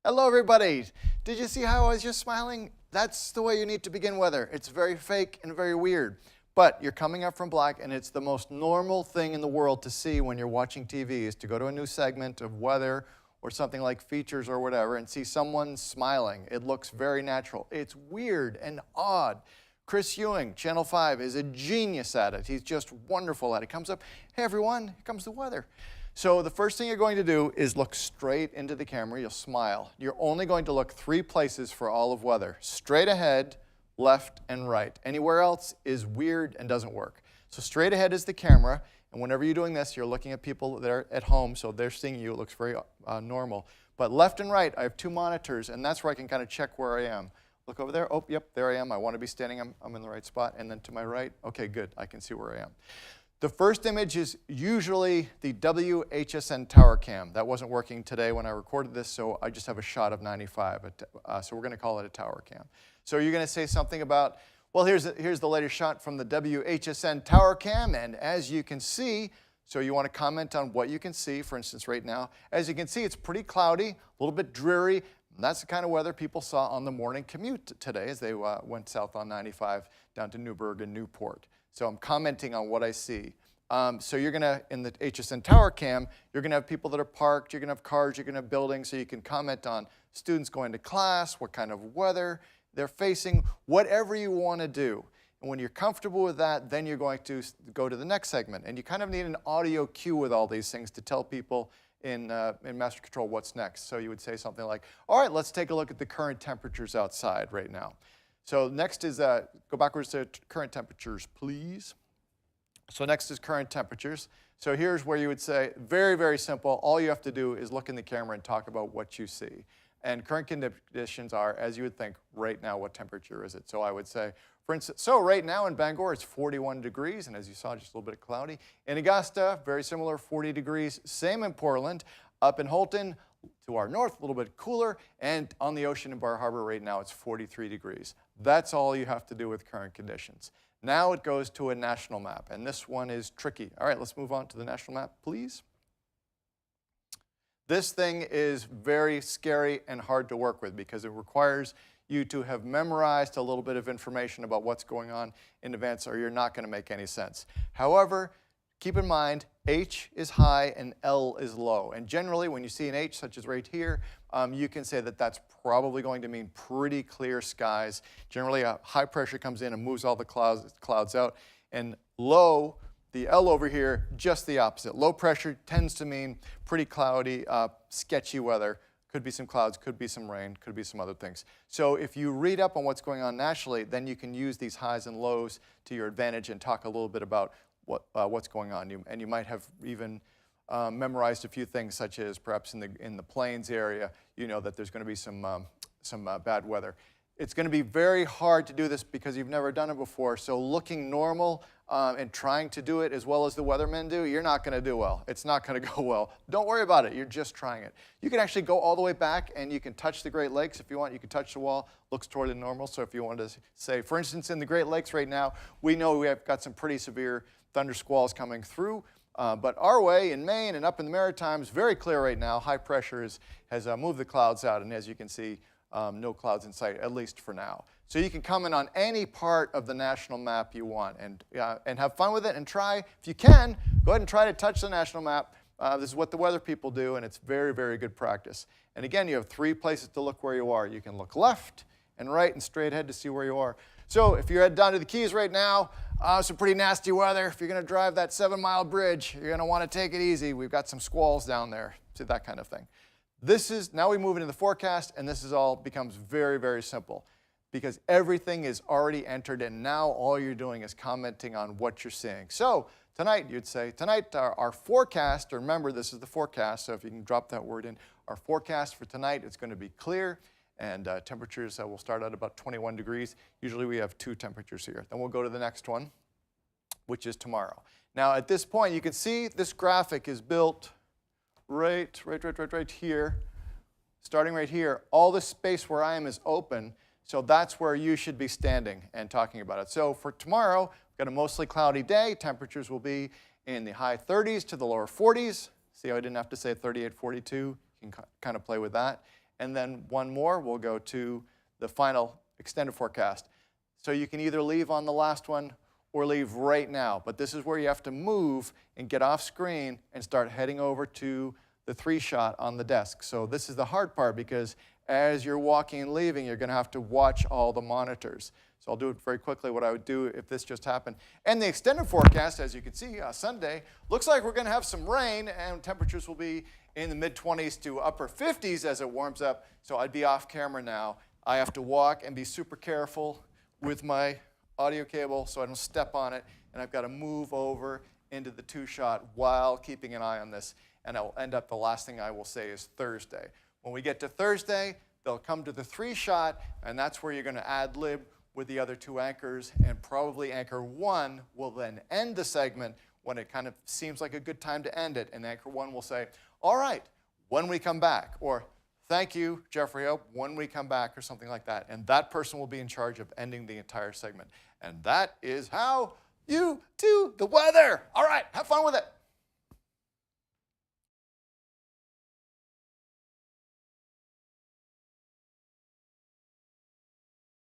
Hello, everybody. Did you see how I was just smiling? That's the way you need to begin weather. It's very fake and very weird. But you're coming up from black, and it's the most normal thing in the world to see when you're watching TV is to go to a new segment of weather or something like features or whatever and see someone smiling. It looks very natural. It's weird and odd. Chris Ewing, Channel 5, is a genius at it. He's just wonderful at it. Comes up, hey everyone, here comes the weather. So the first thing you're going to do is look straight into the camera. You'll smile. You're only going to look 3 places for all of weather. Straight ahead, left, and right. Anywhere else is weird and doesn't work. So straight ahead is the camera, and whenever you're doing this, you're looking at people that are at home, so they're seeing you. It looks very normal. But left and right, I have 2 monitors, and that's where I can kind of check where I am. Look over there. Oh, yep, there I am. I want to be standing. I'm in the right spot. And then to my right, okay, good. I can see where I am. The first image is usually the WHSN tower cam. That wasn't working today when I recorded this, so I just have a shot of 95. So we're going to call it a tower cam. So you're going to say something about, well, here's the latest shot from the WHSN tower cam, and as you can see, so you want to comment on what you can see. For instance, right now, as you can see, it's pretty cloudy, a little bit dreary. And that's the kind of weather people saw on the morning commute today as they went south on 95 down to Newburgh and Newport. So I'm commenting on what I see. So you're going to, in the HSN Tower Cam, you're going to have people that are parked, you're going to have cars, you're going to have buildings, so you can comment on students going to class, what kind of weather they're facing, whatever you want to do. And when you're comfortable with that, then you're going to go to the next segment. And you kind of need an audio cue with all these things to tell people in Master Control what's next. So you would say something like, all right, let's take a look at the current temperatures outside right now. So next is, go backwards to current temperatures, please. So next is current temperatures. So here's where you would say, very, very simple. All you have to do is look in the camera and talk about what you see. And current conditions are, as you would think, right now, what temperature is it? So I would say, for instance, so right now in Bangor, it's 41 degrees, and as you saw, just a little bit cloudy. In Augusta, very similar, 40 degrees. Same in Portland. Up in Houlton, to our north, a little bit cooler, and on the ocean in Bar Harbor right now, it's 43 degrees. That's all you have to do with current conditions. Now it goes to a national map, and this one is tricky. All right, let's move on to the national map, please. This thing is very scary and hard to work with because it requires you to have memorized a little bit of information about what's going on in advance, or you're not going to make any sense. However, keep in mind, H is high and L is low. And generally, when you see an H, such as right here, you can say that that's probably going to mean pretty clear skies. Generally, a high pressure comes in and moves all the clouds out. And low, the L over here, just the opposite. Low pressure tends to mean pretty cloudy, sketchy weather. Could be some clouds, could be some rain, could be some other things. So if you read up on what's going on nationally, then you can use these highs and lows to your advantage and talk a little bit about what's going on. And you might have even memorized a few things, such as perhaps in the plains area, you know that there's going to be some bad weather. It's going to be very hard to do this because you've never done it before. So looking normal and trying to do it as well as the weathermen do, you're not going to do well. It's not going to go well. Don't worry about it. You're just trying it. You can actually go all the way back and you can touch the Great Lakes if you want. You can touch the wall. Looks toward the normal. So if you want to say, for instance, in the Great Lakes right now, we know we have got some pretty severe thunder squalls coming through. But our way in Maine and up in the Maritimes, very clear right now. High pressure has moved the clouds out. And as you can see, no clouds in sight, at least for now. So you can comment on any part of the national map you want and have fun with it and try. If you can, go ahead and try to touch the national map. This is what the weather people do, and it's very, very good practice. And again, you have 3 places to look where you are. You can look left and right and straight ahead to see where you are. So if you're headed down to the Keys right now, some pretty nasty weather. If you're going to drive that 7-mile bridge, you're going to want to take it easy. We've got some squalls down there, so that kind of thing. Now we move into the forecast, and this all becomes very, very simple because everything is already entered, and now all you're doing is commenting on what you're seeing. So tonight, you'd say, tonight our forecast, remember this is the forecast, so if you can drop that word in, our forecast for tonight is going to be clear, and temperatures will start at about 21 degrees. Usually we have 2 temperatures here. Then we'll go to the next one, which is tomorrow. Now at this point, you can see this graphic is built right here, starting right here. All the space where I am is open, so that's where you should be standing and talking about it. So for tomorrow, we've got a mostly cloudy day. Temperatures will be in the high 30s to the lower 40s. See how I didn't have to say 38, 42? You can kind of play with that. and then one more, we'll go to the final extended forecast. So you can either leave on the last one or leave right now. But this is where you have to move and get off screen and start heading over to the 3-shot on the desk. So this is the hard part, because as you're walking and leaving, you're going to have to watch all the monitors. So I'll do it very quickly, what I would do if this just happened. And the extended forecast, as you can see, Sunday, looks like we're going to have some rain, and temperatures will be in the mid-20s to upper 50s as it warms up. So I'd be off camera now. I have to walk and be super careful with my audio cable so I don't step on it, and I've got to move over into the 2-shot while keeping an eye on this. And I'll end up, the last thing I will say is Thursday. When we get to Thursday, they'll come to the 3-shot, and that's where you're going to ad-lib with the other 2 anchors, and probably anchor 1 will then end the segment when it kind of seems like a good time to end it, and anchor 1 will say, all right, when we come back, or thank you, Jeffrey Hope, when we come back, or something like that. And that person will be in charge of ending the entire segment. And that is how you do the weather. All right, have fun with it.